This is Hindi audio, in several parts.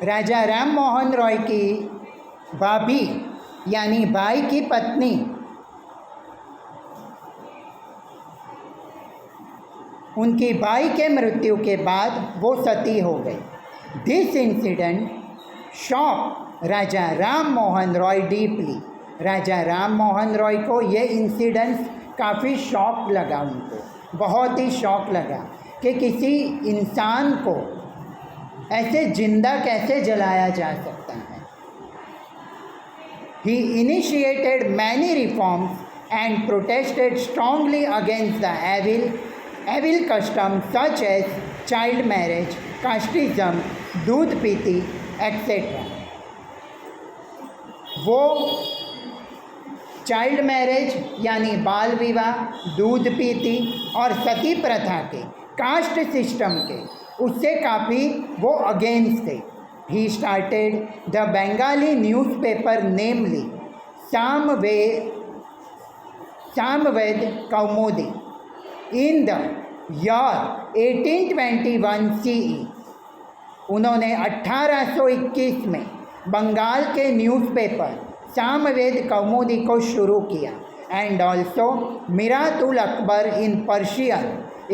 राजा राम मोहन रॉय की भाभी यानी भाई की पत्नी उनकी भाई के मृत्यु के बाद वो सती हो गई। This incident shock Raja Ram Mohan Roy deeply. Raja Ram Mohan Roy को ये इंसिडेंस काफ़ी शॉक लगा, उनको बहुत ही शॉक लगा कि किसी इंसान को ऐसे जिंदा कैसे जलाया जा सकता है। He initiated many reforms and protested strongly against the evil customs such as child marriage, casteism, दूध पीती etc. वो चाइल्ड मैरिज यानी बाल विवाह, दूध पीती और सती प्रथा के, कास्ट सिस्टम के, उससे काफ़ी वो अगेंस्ट थे। He started the Bengali newspaper namely Samved Kaumudi in the year 1821 CE। उन्होंने 1821 में बंगाल के न्यूज़पेपर सामवेद कौमुदी को शुरू किया and also Mirat ul Akbar in Persian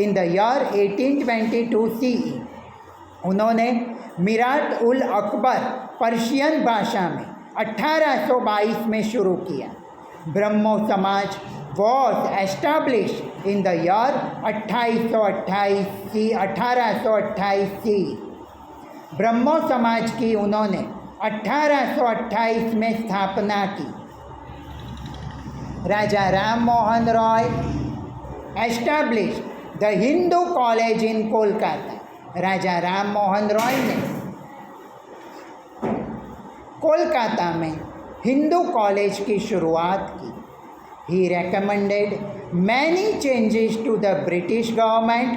in the year 1822 CE। उन्होंने मिरात उल अकबर पर्शियन भाषा में 1822 में शुरू किया। Brahmo Samaj was establish in the year 1828 CE। Brahmo Samaj की उन्होंने 1828 में स्थापना की। Raja Ram Mohan Roy establish the Hindu College in Kolkata. Raja Ram Mohan Roy ने कोलकाता में हिंदू कॉलेज की शुरुआत की। He recommended many changes to the British government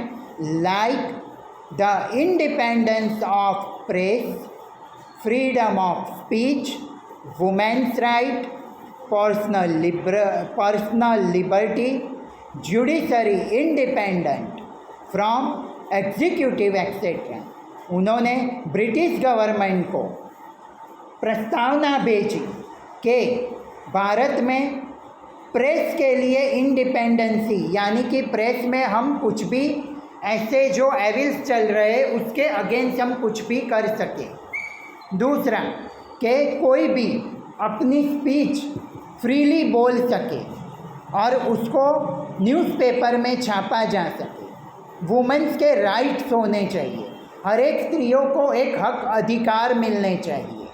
like the independence of press, freedom of speech, women's right, personal liberty, judiciary independent from executive etcetera. उन्होंने ब्रिटिश गवर्नमेंट को प्रस्तावना भेजी कि भारत में प्रेस के लिए इंडिपेंडेंसी यानी कि प्रेस में हम कुछ भी ऐसे जो एविल्स चल रहे उसके अगेंस्ट हम कुछ भी कर सकें। दूसरा कि कोई भी अपनी स्पीच फ्रीली बोल सके और उसको न्यूज़पेपर में छापा जा सके। वुमेन्स के राइट्स होने चाहिए, हर एक स्त्रियों को एक हक अधिकार मिलने चाहिए,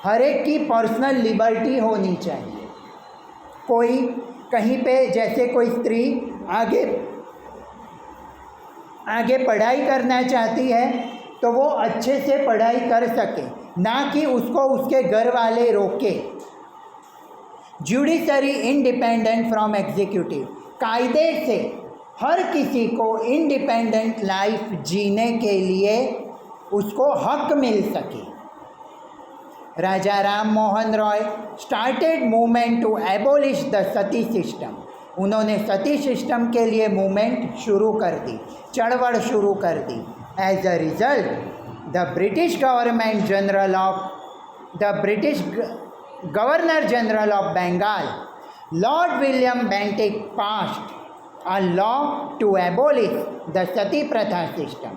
हर एक की पर्सनल लिबर्टी होनी चाहिए। कोई कहीं पे जैसे कोई स्त्री आगे पढ़ाई करना चाहती है तो वो अच्छे से पढ़ाई कर सके, ना कि उसको उसके घर वाले रोके। जुडिशरी इंडिपेंडेंट फ्रॉम एग्जीक्यूटिव, कायदे से हर किसी को इंडिपेंडेंट लाइफ जीने के लिए उसको हक मिल सके। Raja Ram Mohan Roy started movement to abolish the sati system. उन्होंने सती सिस्टम के लिए मूवमेंट शुरू कर दी, चळवळ शुरू कर दी। As a result the British governor general of Bengal Lord William Bentinck passed a law to abolish the sati pratha system.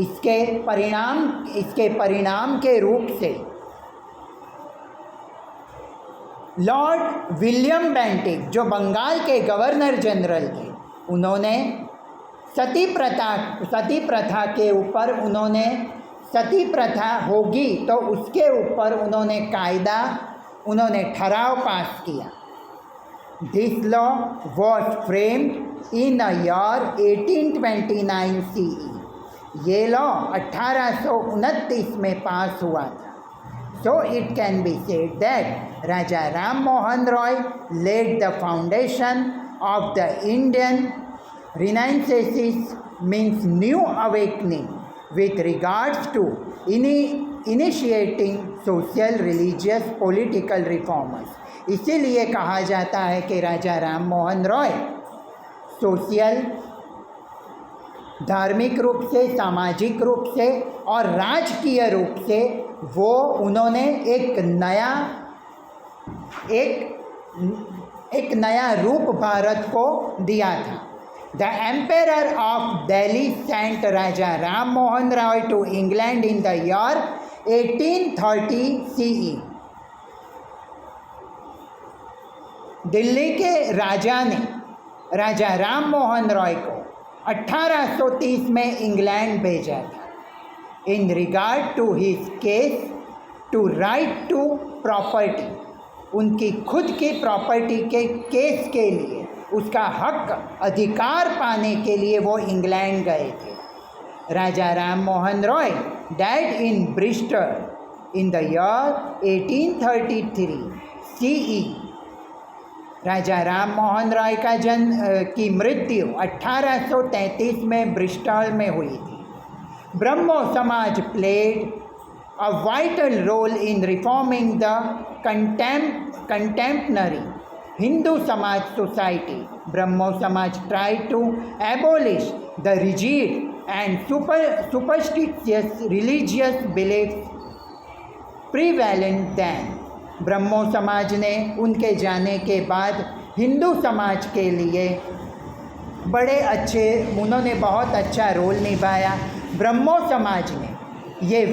इसके परिणाम के रूप से लॉर्ड विलियम बेंटिक जो बंगाल के गवर्नर जनरल थे, उन्होंने सती प्रथा के ऊपर उन्होंने सती प्रथा होगी तो उसके ऊपर उन्होंने ठराव पास किया। This law was framed in the year 1829 CE। ये लॉ 1829 में पास हुआ था। So it can be said that Raja Ram Mohan Roy laid the foundation of the Indian Renaissance, means new awakening with regards to initiating social, religious, political reforms। इसीलिए कहा जाता है कि राजा राम मोहन रॉय सोशल, धार्मिक रूप से, सामाजिक रूप से और राजकीय रूप से वो उन्होंने एक नया रूप भारत को दिया था। The emperor of Delhi sent Raja Ram Mohan Roy to England in the year 1830 CE। Delhi के राजा ने राजा राम मोहन रॉय को 1830 में इंग्लैंड भेजा था in regard to his case to right to property. उनकी खुद की प्रॉपर्टी के केस के लिए, उसका हक अधिकार पाने के लिए वो इंग्लैंड गए थे। Raja Ram Mohan Roy died in Bristol in the year 1833 CE। Raja Ram Mohan Roy का की मृत्यु 1833 में ब्रिस्टल में हुई थी। Brahmo Samaj played a vital role in reforming the contemporary Hindu samaj society. Brahmo Samaj try to abolish the rigid and superstitious religious beliefs prevalent then. Brahmo Samaj ने उनके जाने के बाद हिंदू समाज के लिए उन्होंने बहुत अच्छा रोल निभाया। ब्रह्मो समाज ने ये